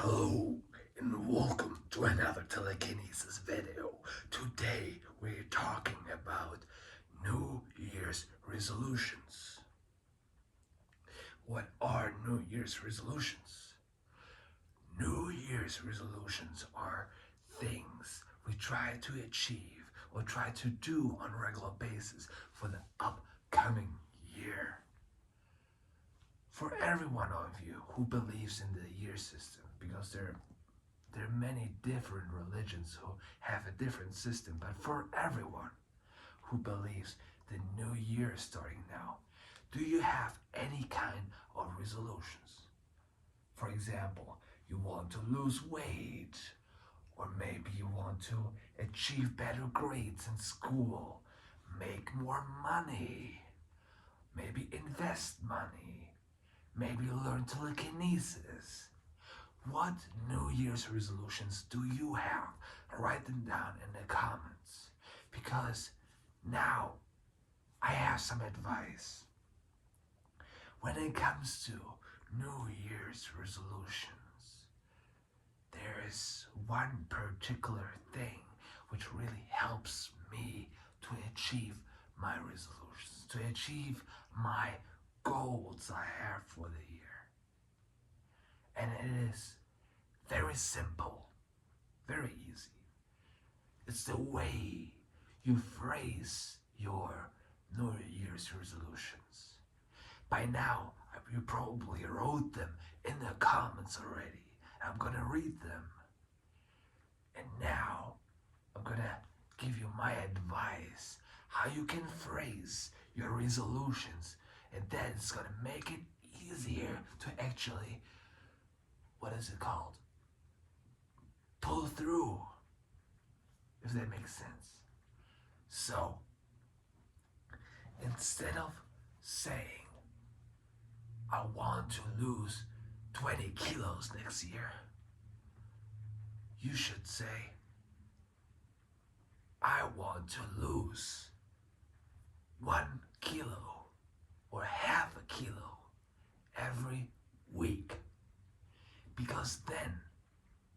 Hello and welcome to another Telekinesis video. Today we're talking about New Year's resolutions. What are New Year's resolutions? New Year's resolutions are things we try to achieve or try to do on a regular basis for the upcoming year. For every one of you who believes in the year system, because there are many different religions who have a different system, but for everyone who believes the new year is starting now, do you have any kind of resolutions? For example, you want to lose weight, or maybe you want to achieve better grades in school, make more money, maybe invest money, maybe learn telekinesis. What New Year's resolutions do you have? Write them down in the comments. Because now I have some advice. When it comes to New Year's resolutions, there is one particular thing which really helps me to achieve my resolutions, to achieve my goals I have for the year. And it is very simple, very easy. It's the way you phrase your New Year's resolutions. By now, you probably wrote them in the comments already. I'm gonna read them. And now, I'm gonna give you my advice how you can phrase your resolutions, and that is gonna make it easier to actually, what is it called? Pull through, if that makes sense. So, instead of saying, I want to lose 20 kilos next year, you should say, I want to lose 1 kilo or half a kilo every week. Because then,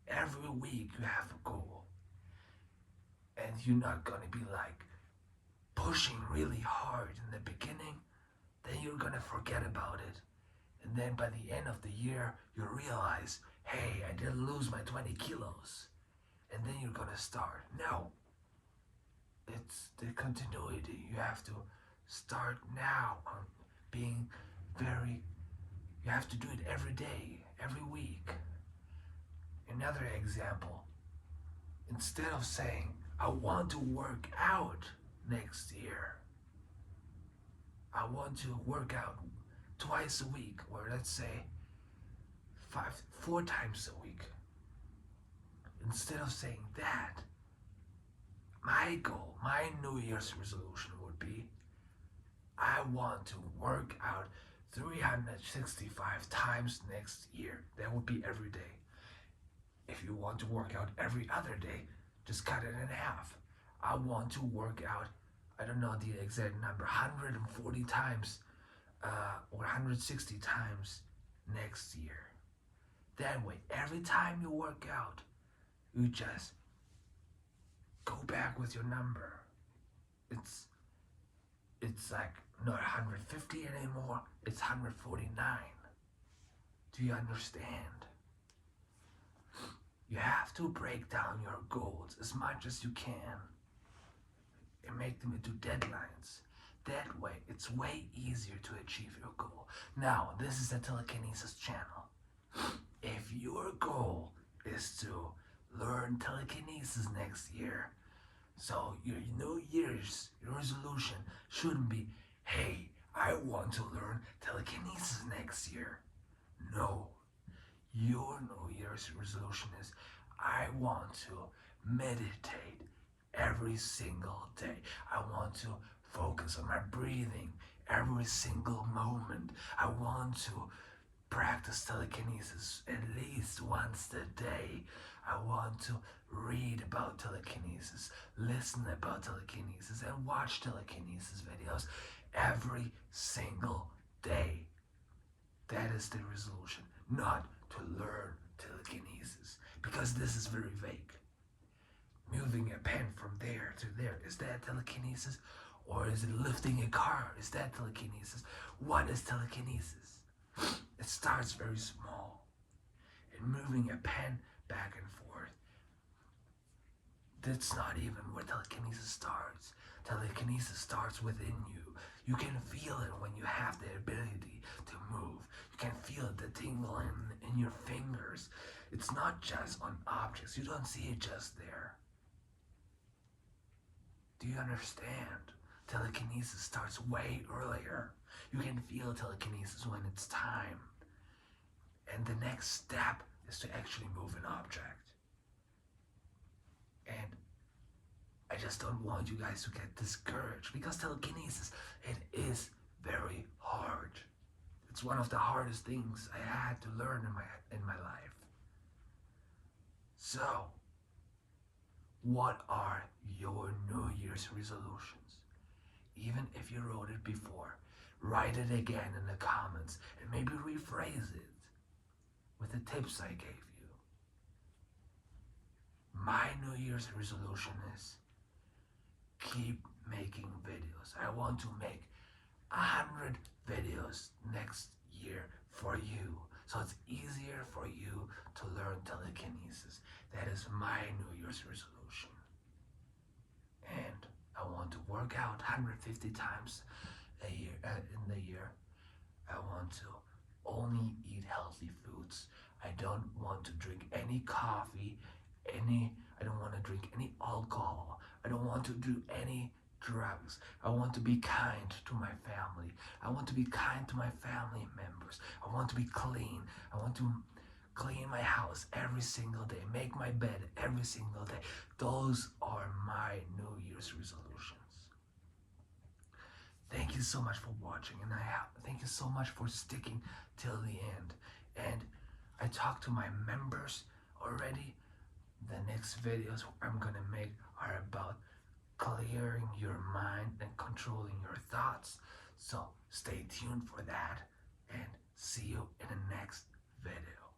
every week you have a goal. And you're not gonna be like pushing really hard in the beginning, then you're gonna forget about it. And then by the end of the year, you realize, hey, I didn't lose my 20 kilos. And then you're gonna start. No, it's the continuity. You have to start now on being you have to do it every day, every week. Another example, instead of saying, I want to work out next year, I want to work out twice a week, or let's say 4 times a week. Instead of saying that, my goal, my New Year's resolution would be, I want to work out 365 times next year. That would be every day. If you want to work out every other day, just cut it in half. I want to work out, I don't know the exact number, 140 times or 160 times next year. That way, every time you work out, you just go back with your number. It's like not 150 anymore, it's 149. Do you understand? You have to break down your goals as much as you can and make them into deadlines. That way, it's way easier to achieve your goal. Now, this is the Telekinesis channel. If your goal is to learn telekinesis next year, so your New Year's resolution shouldn't be, hey, I want to learn telekinesis next year. No. Your New Year's resolution is, I want to meditate every single day. I want to focus on my breathing every single moment. I want to practice telekinesis at least once a day. I want to read about telekinesis, listen about telekinesis, and watch telekinesis videos every single day. That is the resolution, not to learn telekinesis because this is very vague. Moving a pen from there to there, is that telekinesis? Or is it lifting a car? Is that telekinesis? What is telekinesis? It starts very small. And moving a pen back and forth. That's not even where telekinesis starts. Telekinesis starts within you. You can feel it when you have the ability to move. You can feel the tingling in your fingers. It's not just on objects. You don't see it just there. Do you understand? Telekinesis starts way earlier. You can feel telekinesis when it's time. And the next step is to actually move an object. And I just don't want you guys to get discouraged because telekinesis, it is very hard. It's one of the hardest things I had to learn in my life. So, what are your New Year's resolutions? Even if you wrote it before, write it again in the comments and maybe rephrase it with the tips I gave you. My New Year's resolution is keep making videos. I want to make 100 videos next year for you, so it's easier for you to learn telekinesis. That is my New Year's resolution. And I want to work out 150 times a year in the year. I want to only eat healthy foods. I don't want to drink any coffee, I don't want to drink any alcohol. I don't want to do any drugs. I want to be kind to my family. I want to be kind to my family members. I want to be clean. I want to clean my house every single day. Make my bed every single day. Those are my New Year's resolutions. Thank you so much for watching, and thank you so much for sticking till the end. And I talked to my members already. The next videos I'm gonna make are about clearing your mind and controlling your thoughts. So stay tuned for that and see you in the next video.